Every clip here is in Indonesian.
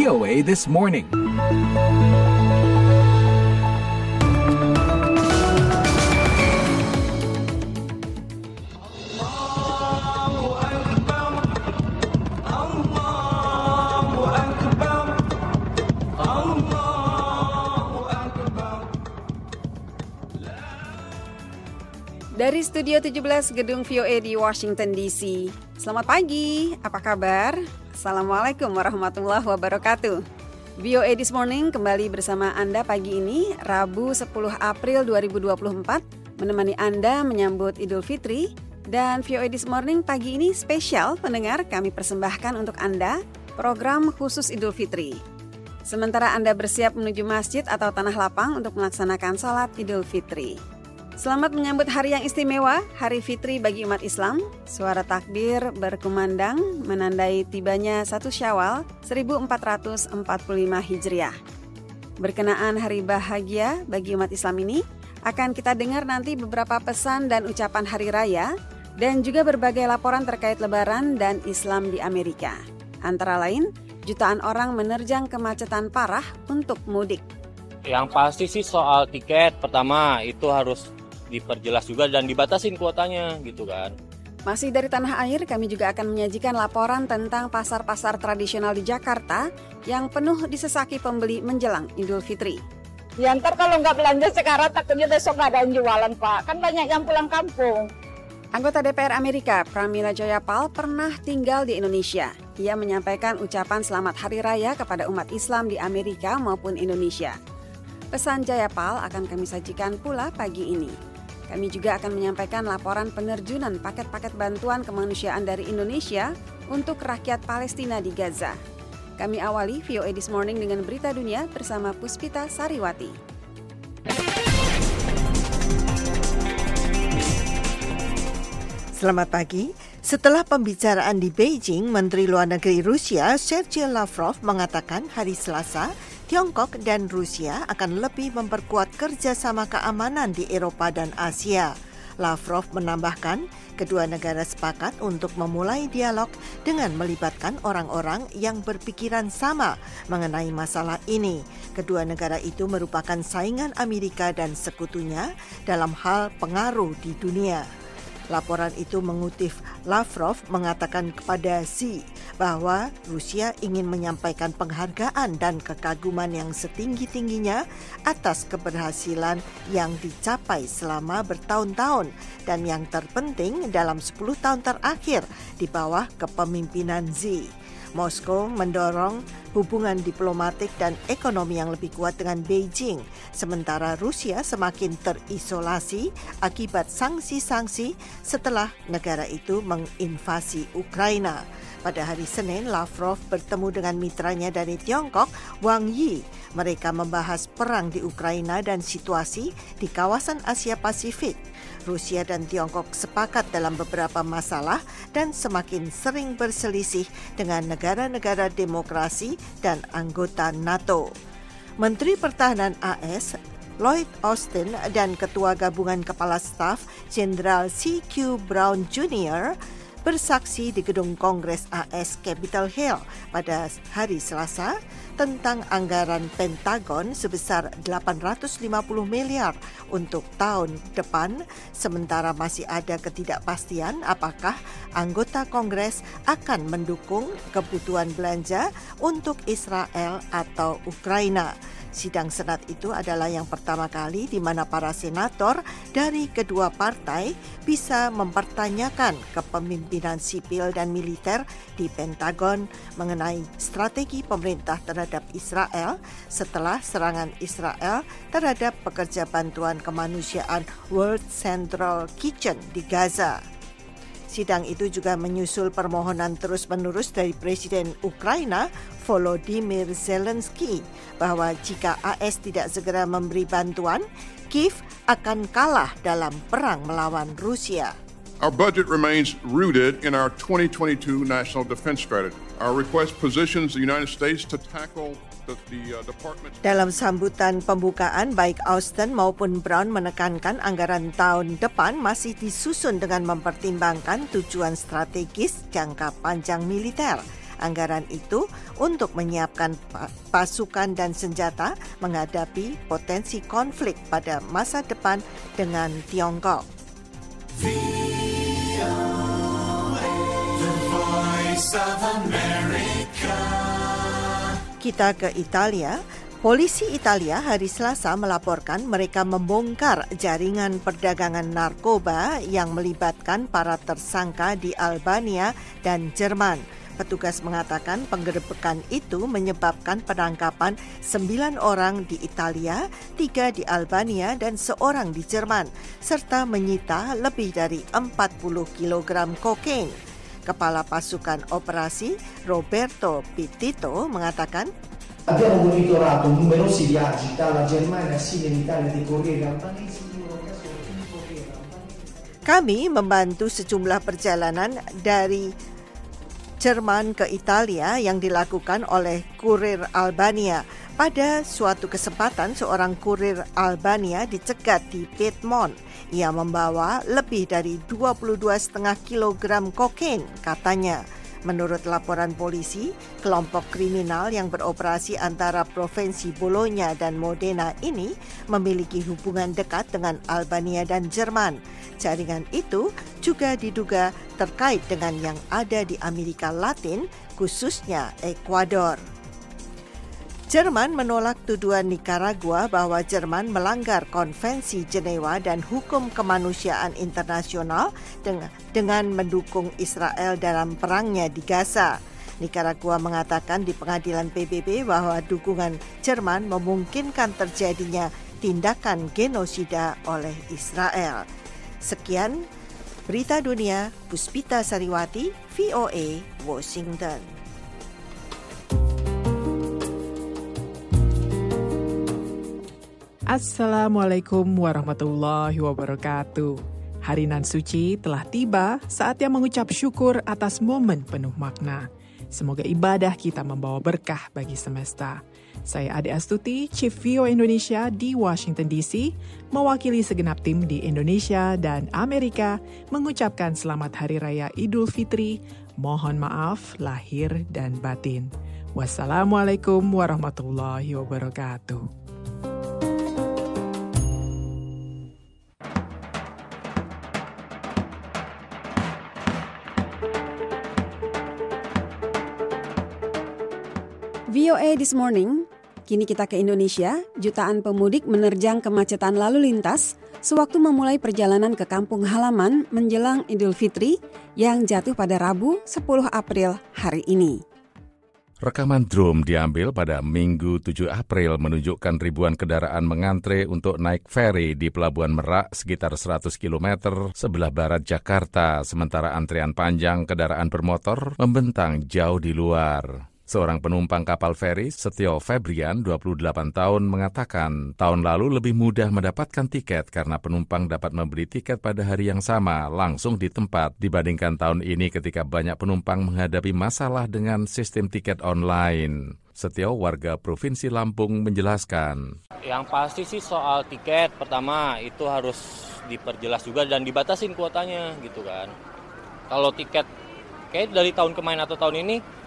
VOA This Morning. Dari Studio 17 Gedung VOA di Washington DC. Selamat pagi, apa kabar? Assalamualaikum warahmatullahi wabarakatuh. VOA This Morning kembali bersama Anda pagi ini, Rabu 10 April 2024, menemani Anda menyambut Idul Fitri. Dan VOA This Morning pagi ini spesial pendengar, kami persembahkan untuk Anda program khusus Idul Fitri. Sementara Anda bersiap menuju masjid atau tanah lapang untuk melaksanakan salat Idul Fitri. Selamat menyambut hari yang istimewa, Hari Fitri bagi umat Islam. Suara takbir berkumandang menandai tibanya 1 Syawal 1445 Hijriah. Berkenaan hari bahagia bagi umat Islam ini, akan kita dengar nanti beberapa pesan dan ucapan hari raya dan juga berbagai laporan terkait Lebaran dan Islam di Amerika. Antara lain, jutaan orang menerjang kemacetan parah untuk mudik. Yang pasti sih soal tiket, pertama itu harus diperjelas juga dan dibatasin kuotanya gitu kan. Masih dari tanah air, kami juga akan menyajikan laporan tentang pasar-pasar tradisional di Jakarta yang penuh disesaki pembeli menjelang Idul Fitri. Ya ntar kalau nggak belanja sekarang takutnya besok nggak ada yang jualan Pak, kan banyak yang pulang kampung. Anggota DPR Amerika, Pramila Jayapal, pernah tinggal di Indonesia. Ia menyampaikan ucapan selamat Hari Raya kepada umat Islam di Amerika maupun Indonesia. Pesan Jayapal akan kami sajikan pula pagi ini. Kami juga akan menyampaikan laporan penerjunan paket-paket bantuan kemanusiaan dari Indonesia untuk rakyat Palestina di Gaza. Kami awali VOA This Morning dengan berita dunia bersama Puspita Sariwati. Selamat pagi. Setelah pembicaraan di Beijing, Menteri Luar Negeri Rusia Sergei Lavrov mengatakan hari Selasa, Tiongkok dan Rusia akan lebih memperkuat kerjasama keamanan di Eropa dan Asia. Lavrov menambahkan, kedua negara sepakat untuk memulai dialog dengan melibatkan orang-orang yang berpikiran sama mengenai masalah ini. Kedua negara itu merupakan saingan Amerika dan sekutunya dalam hal pengaruh di dunia. Laporan itu mengutip Lavrov mengatakan kepada Xi bahwa Rusia ingin menyampaikan penghargaan dan kekaguman yang setinggi-tingginya atas keberhasilan yang dicapai selama bertahun-tahun dan yang terpenting dalam 10 tahun terakhir di bawah kepemimpinan Xi. Moskow mendorong hubungan diplomatik dan ekonomi yang lebih kuat dengan Beijing, sementara Rusia semakin terisolasi akibat sanksi-sanksi setelah negara itu menginvasi Ukraina. Pada hari Senin, Lavrov bertemu dengan mitranya dari Tiongkok, Wang Yi. Mereka membahas perang di Ukraina dan situasi di kawasan Asia Pasifik. Rusia dan Tiongkok sepakat dalam beberapa masalah dan semakin sering berselisih dengan negara-negara demokrasi dan anggota NATO. Menteri Pertahanan AS Lloyd Austin dan Ketua Gabungan Kepala Staf Jenderal C.Q. Brown Jr. bersaksi di Gedung Kongres AS Capitol Hill pada hari Selasa tentang anggaran Pentagon sebesar 850 miliar untuk tahun depan, sementara masih ada ketidakpastian apakah anggota Kongres akan mendukung kebutuhan belanja untuk Israel atau Ukraina. Sidang Senat itu adalah yang pertama kali di mana para senator dari kedua partai bisa mempertanyakan kepemimpinan sipil dan militer di Pentagon mengenai strategi pemerintah terhadap Israel setelah serangan Israel terhadap pekerja bantuan kemanusiaan World Central Kitchen di Gaza. Sidang itu juga menyusul permohonan terus-menerus dari Presiden Ukraina Volodymyr Zelensky bahwa jika AS tidak segera memberi bantuan, Kiev akan kalah dalam perang melawan Rusia. Our budget remains rooted in our 2022 National Defense Strategy. Our request positions the United States to tackle Dalam sambutan pembukaan, baik Austin maupun Brown menekankan anggaran tahun depan masih disusun dengan mempertimbangkan tujuan strategis jangka panjang militer. Anggaran itu untuk menyiapkan pasukan dan senjata menghadapi potensi konflik pada masa depan dengan Tiongkok. Kita ke Italia. Polisi Italia hari Selasa melaporkan mereka membongkar jaringan perdagangan narkoba yang melibatkan para tersangka di Albania dan Jerman. Petugas mengatakan penggerebekan itu menyebabkan penangkapan 9 orang di Italia, 3 di Albania dan 1 di Jerman, serta menyita lebih dari 40 kg kokain. Kepala Pasukan Operasi Roberto Pittito mengatakan, abbiamo monitorato numerosi viaggi dalla Germania sino in Italia di corrieri albanesi. Kami membantu sejumlah perjalanan dari Jerman ke Italia yang dilakukan oleh kurir Albania. Pada suatu kesempatan, seorang kurir Albania dicegat di Piedmont. Ia membawa lebih dari 22,5 kilogram kokain, katanya. Menurut laporan polisi, kelompok kriminal yang beroperasi antara provinsi Bologna dan Modena ini memiliki hubungan dekat dengan Albania dan Jerman. Jaringan itu juga diduga terkait dengan yang ada di Amerika Latin, khususnya Ekuador. Jerman menolak tuduhan Nicaragua bahwa Jerman melanggar Konvensi Jenewa dan hukum kemanusiaan internasional dengan mendukung Israel dalam perangnya di Gaza. Nicaragua mengatakan di pengadilan PBB bahwa dukungan Jerman memungkinkan terjadinya tindakan genosida oleh Israel. Sekian berita dunia, Puspita Sariwati, VOA, Washington. Assalamualaikum warahmatullahi wabarakatuh. Hari nan suci telah tiba, saatnya mengucap syukur atas momen penuh makna. Semoga ibadah kita membawa berkah bagi semesta. Saya Ade Astuti, Chief VOA Indonesia di Washington DC, mewakili segenap tim di Indonesia dan Amerika, mengucapkan selamat Hari Raya Idul Fitri, mohon maaf lahir dan batin. Wassalamualaikum warahmatullahi wabarakatuh. VOA This Morning, kini kita ke Indonesia. Jutaan pemudik menerjang kemacetan lalu lintas sewaktu memulai perjalanan ke kampung halaman menjelang Idul Fitri yang jatuh pada Rabu 10 April hari ini. Rekaman drone diambil pada Minggu 7 April menunjukkan ribuan kendaraan mengantre untuk naik feri di Pelabuhan Merak sekitar 100 km sebelah barat Jakarta, sementara antrian panjang kendaraan bermotor membentang jauh di luar. Seorang penumpang kapal feri, Setio Febrian, 28 tahun, mengatakan tahun lalu lebih mudah mendapatkan tiket karena penumpang dapat membeli tiket pada hari yang sama langsung di tempat dibandingkan tahun ini ketika banyak penumpang menghadapi masalah dengan sistem tiket online. Setio, warga Provinsi Lampung, menjelaskan. Yang pasti sih soal tiket, pertama itu harus diperjelas juga dan dibatasin kuotanya gitu kan. Kalau tiket kayak dari tahun kemarin atau tahun ini,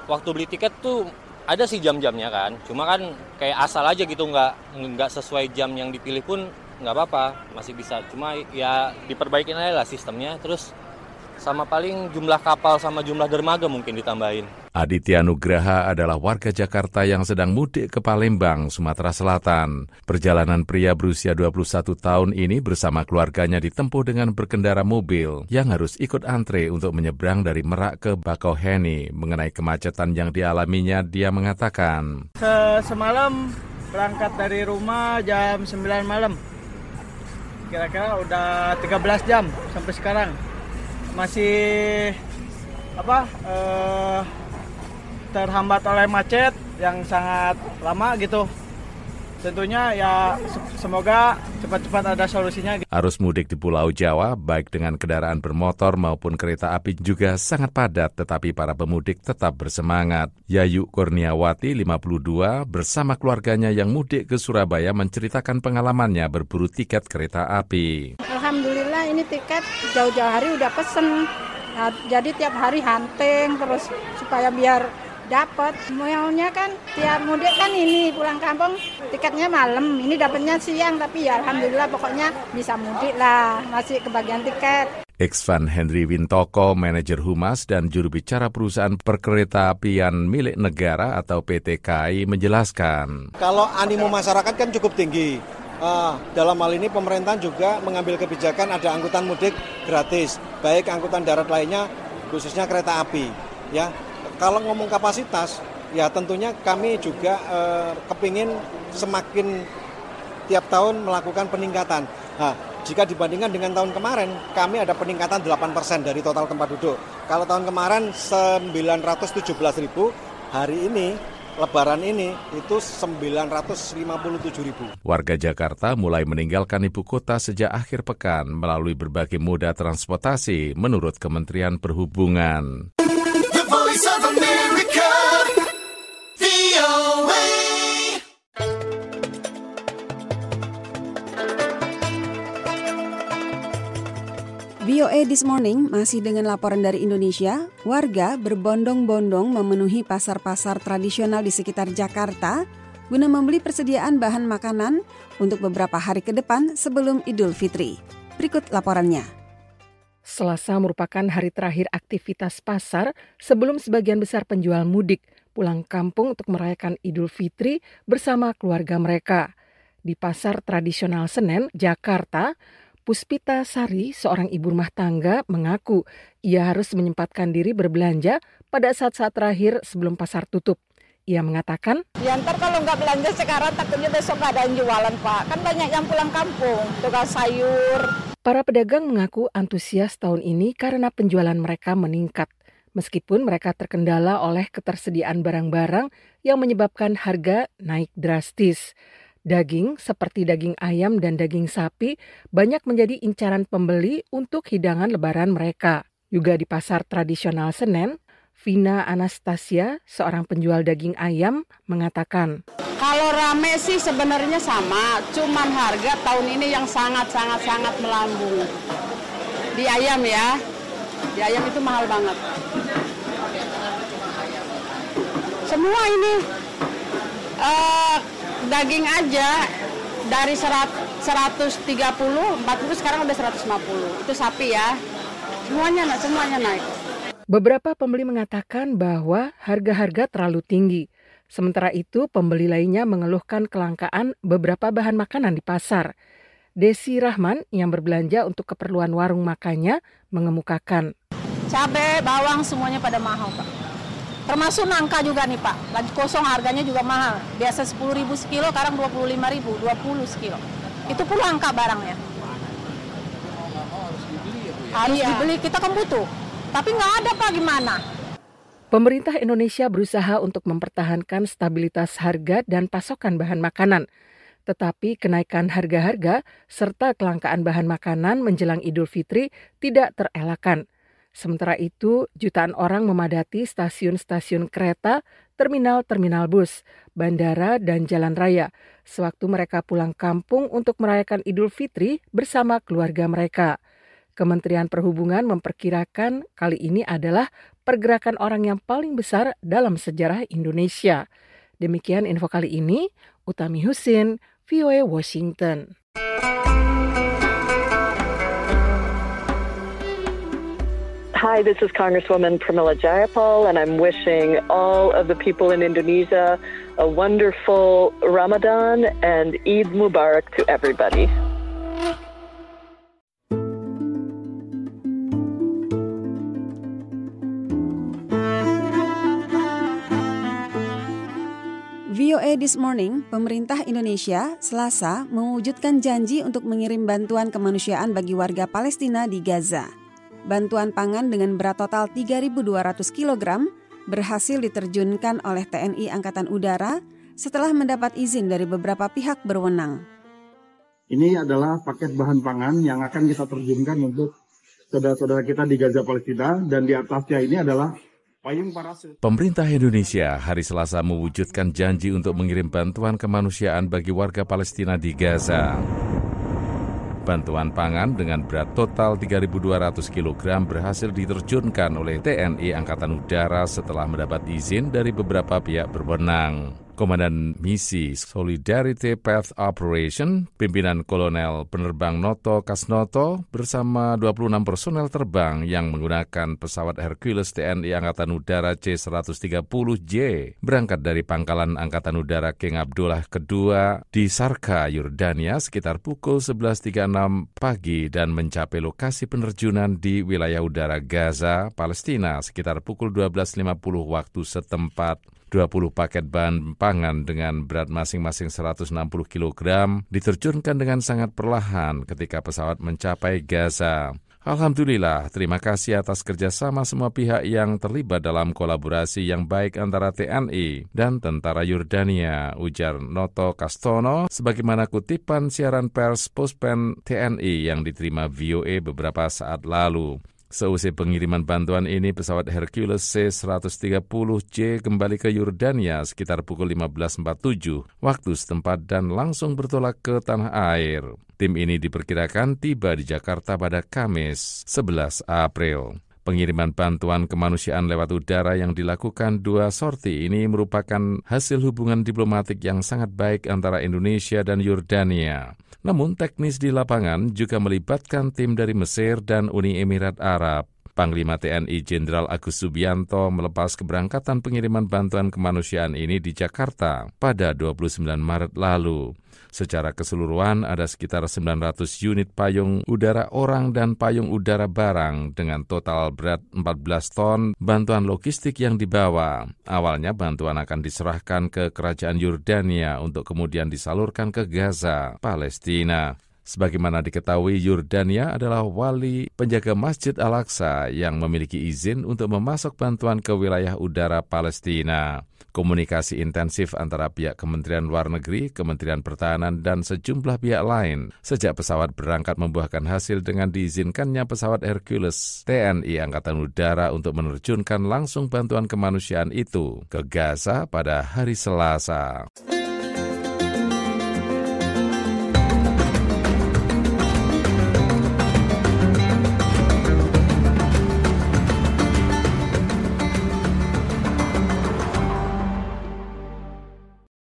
waktu beli tiket tuh ada sih jam-jamnya kan, cuma kan kayak asal aja gitu, nggak sesuai jam yang dipilih pun nggak apa-apa, masih bisa. Cuma ya diperbaikin aja lah sistemnya, terus sama paling jumlah kapal sama jumlah dermaga mungkin ditambahin. Aditya Nugraha adalah warga Jakarta yang sedang mudik ke Palembang, Sumatera Selatan. Perjalanan pria berusia 21 tahun ini bersama keluarganya ditempuh dengan berkendara mobil yang harus ikut antre untuk menyeberang dari Merak ke Bakauheni. Mengenai kemacetan yang dialaminya, dia mengatakan, Semalam berangkat dari rumah jam 9 malam. Kira-kira udah 13 jam sampai sekarang. Masih terhambat oleh macet yang sangat lama gitu. Tentunya ya semoga cepat-cepat ada solusinya. Arus mudik di Pulau Jawa, baik dengan kendaraan bermotor maupun kereta api juga sangat padat, tetapi para pemudik tetap bersemangat. Yayu Kurniawati, 52, bersama keluarganya yang mudik ke Surabaya menceritakan pengalamannya berburu tiket kereta api. Alhamdulillah ini tiket jauh-jauh hari udah pesen. Nah, jadi tiap hari hunting terus supaya biar dapat. Maunya kan tiap mudik kan ini pulang kampung tiketnya malam, ini dapatnya siang, tapi ya alhamdulillah pokoknya bisa mudik lah, masih kebagian tiket. Iksvan Henry Wintoko, manajer humas dan juru bicara perusahaan perkeretaapian milik negara atau PT KAI menjelaskan. Kalau animo masyarakat kan cukup tinggi. Dalam hal ini pemerintah juga mengambil kebijakan ada angkutan mudik gratis, baik angkutan darat lainnya, khususnya kereta api. Ya, kalau ngomong kapasitas, ya tentunya kami juga kepingin semakin tiap tahun melakukan peningkatan. Jika dibandingkan dengan tahun kemarin, kami ada peningkatan 8% dari total tempat duduk. Kalau tahun kemarin 917.000, hari ini, Lebaran ini, itu 957.000. Warga Jakarta mulai meninggalkan ibu kota sejak akhir pekan melalui berbagai moda transportasi menurut Kementerian Perhubungan. The Voice of America, VOA. VOA This Morning masih dengan laporan dari Indonesia. Warga berbondong-bondong memenuhi pasar-pasar tradisional di sekitar Jakarta guna membeli persediaan bahan makanan untuk beberapa hari ke depan sebelum Idul Fitri. Berikut laporannya. Selasa merupakan hari terakhir aktivitas pasar sebelum sebagian besar penjual mudik pulang kampung untuk merayakan Idul Fitri bersama keluarga mereka. Di pasar tradisional Senen, Jakarta, Puspita Sari, seorang ibu rumah tangga, mengaku ia harus menyempatkan diri berbelanja pada saat-saat terakhir sebelum pasar tutup. Ia mengatakan, Ya ntar kalau nggak belanja sekarang takutnya besok nggak ada yang jualan Pak. Kan banyak yang pulang kampung, tukang sayur. Para pedagang mengaku antusias tahun ini karena penjualan mereka meningkat. Meskipun mereka terkendala oleh ketersediaan barang-barang yang menyebabkan harga naik drastis. Daging seperti daging ayam dan daging sapi banyak menjadi incaran pembeli untuk hidangan lebaran mereka. Juga di pasar tradisional Senen, Vina Anastasia, seorang penjual daging ayam, mengatakan, Kalau rame sih sebenarnya sama, cuman harga tahun ini yang sangat melambung. Di ayam ya, di ayam itu mahal banget. Semua ini daging aja dari 130, 40 sekarang udah 150. Itu sapi ya. Semuanya naik. Beberapa pembeli mengatakan bahwa harga-harga terlalu tinggi. Sementara itu, pembeli lainnya mengeluhkan kelangkaan beberapa bahan makanan di pasar. Desi Rahman yang berbelanja untuk keperluan warung makannya mengemukakan. Cabai, bawang semuanya pada mahal Pak. Termasuk nangka juga nih Pak, lagi kosong harganya juga mahal. Biasa 10.000 sekilo, sekarang 25.000, 20 sekilo. Itu pun langka barangnya. Harus dibeli, kita kan butuh. Tapi nggak ada Pak, gimana? Pemerintah Indonesia berusaha untuk mempertahankan stabilitas harga dan pasokan bahan makanan. Tetapi kenaikan harga-harga serta kelangkaan bahan makanan menjelang Idul Fitri tidak terelakkan. Sementara itu, jutaan orang memadati stasiun-stasiun kereta, terminal-terminal bus, bandara, dan jalan raya sewaktu mereka pulang kampung untuk merayakan Idul Fitri bersama keluarga mereka. Kementerian Perhubungan memperkirakan kali ini adalah pergerakan orang yang paling besar dalam sejarah Indonesia. Demikian info kali ini, Utami Husin, VOA Washington. Hi, this is Congresswoman Pramila Jayapal, and I'm wishing all of the people in Indonesia a wonderful Ramadan and Eid Mubarak to everybody. VOA This Morning, pemerintah Indonesia Selasa mewujudkan janji untuk mengirim bantuan kemanusiaan bagi warga Palestina di Gaza. Bantuan pangan dengan berat total 3.200 kg berhasil diterjunkan oleh TNI Angkatan Udara setelah mendapat izin dari beberapa pihak berwenang. Ini adalah paket bahan pangan yang akan kita terjunkan untuk saudara-saudara kita di Gaza, Palestina, dan di atasnya ini adalah payung parasut. Pemerintah Indonesia hari Selasa mewujudkan janji untuk mengirim bantuan kemanusiaan bagi warga Palestina di Gaza. Bantuan pangan dengan berat total 3.200 kg berhasil diterjunkan oleh TNI Angkatan Udara setelah mendapat izin dari beberapa pihak berwenang. Komandan Misi Solidarity Path Operation, pimpinan Kolonel Penerbang Noto Kasnoto bersama 26 personel terbang yang menggunakan pesawat Hercules TNI Angkatan Udara C-130J berangkat dari Pangkalan Angkatan Udara King Abdullah II di Sarka, Yordania sekitar pukul 11.36 pagi dan mencapai lokasi penerjunan di wilayah udara Gaza, Palestina sekitar pukul 12.50 waktu setempat. 20 paket bahan pangan dengan berat masing-masing 160 kg diterjunkan dengan sangat perlahan ketika pesawat mencapai Gaza. Alhamdulillah, terima kasih atas kerjasama semua pihak yang terlibat dalam kolaborasi yang baik antara TNI dan tentara Yordania, ujar Noto Kastono, sebagaimana kutipan siaran pers Pospen TNI yang diterima VOA beberapa saat lalu. Seusai pengiriman bantuan ini, pesawat Hercules C-130J kembali ke Yordania sekitar pukul 15.47 waktu setempat dan langsung bertolak ke tanah air. Tim ini diperkirakan tiba di Jakarta pada Kamis 11 April. Pengiriman bantuan kemanusiaan lewat udara yang dilakukan 2 sorti ini merupakan hasil hubungan diplomatik yang sangat baik antara Indonesia dan Yordania. Namun teknis di lapangan juga melibatkan tim dari Mesir dan Uni Emirat Arab. Panglima TNI Jenderal Agus Subianto melepas keberangkatan pengiriman bantuan kemanusiaan ini di Jakarta pada 29 Maret lalu. Secara keseluruhan ada sekitar 900 unit payung udara orang dan payung udara barang dengan total berat 14 ton bantuan logistik yang dibawa. Awalnya bantuan akan diserahkan ke Kerajaan Yordania untuk kemudian disalurkan ke Gaza, Palestina. Sebagaimana diketahui, Yordania adalah wali penjaga Masjid Al-Aqsa yang memiliki izin untuk memasok bantuan ke wilayah udara Palestina. Komunikasi intensif antara pihak Kementerian Luar Negeri, Kementerian Pertahanan, dan sejumlah pihak lain sejak pesawat berangkat membuahkan hasil dengan diizinkannya pesawat Hercules TNI Angkatan Udara untuk menerjunkan langsung bantuan kemanusiaan itu ke Gaza pada hari Selasa.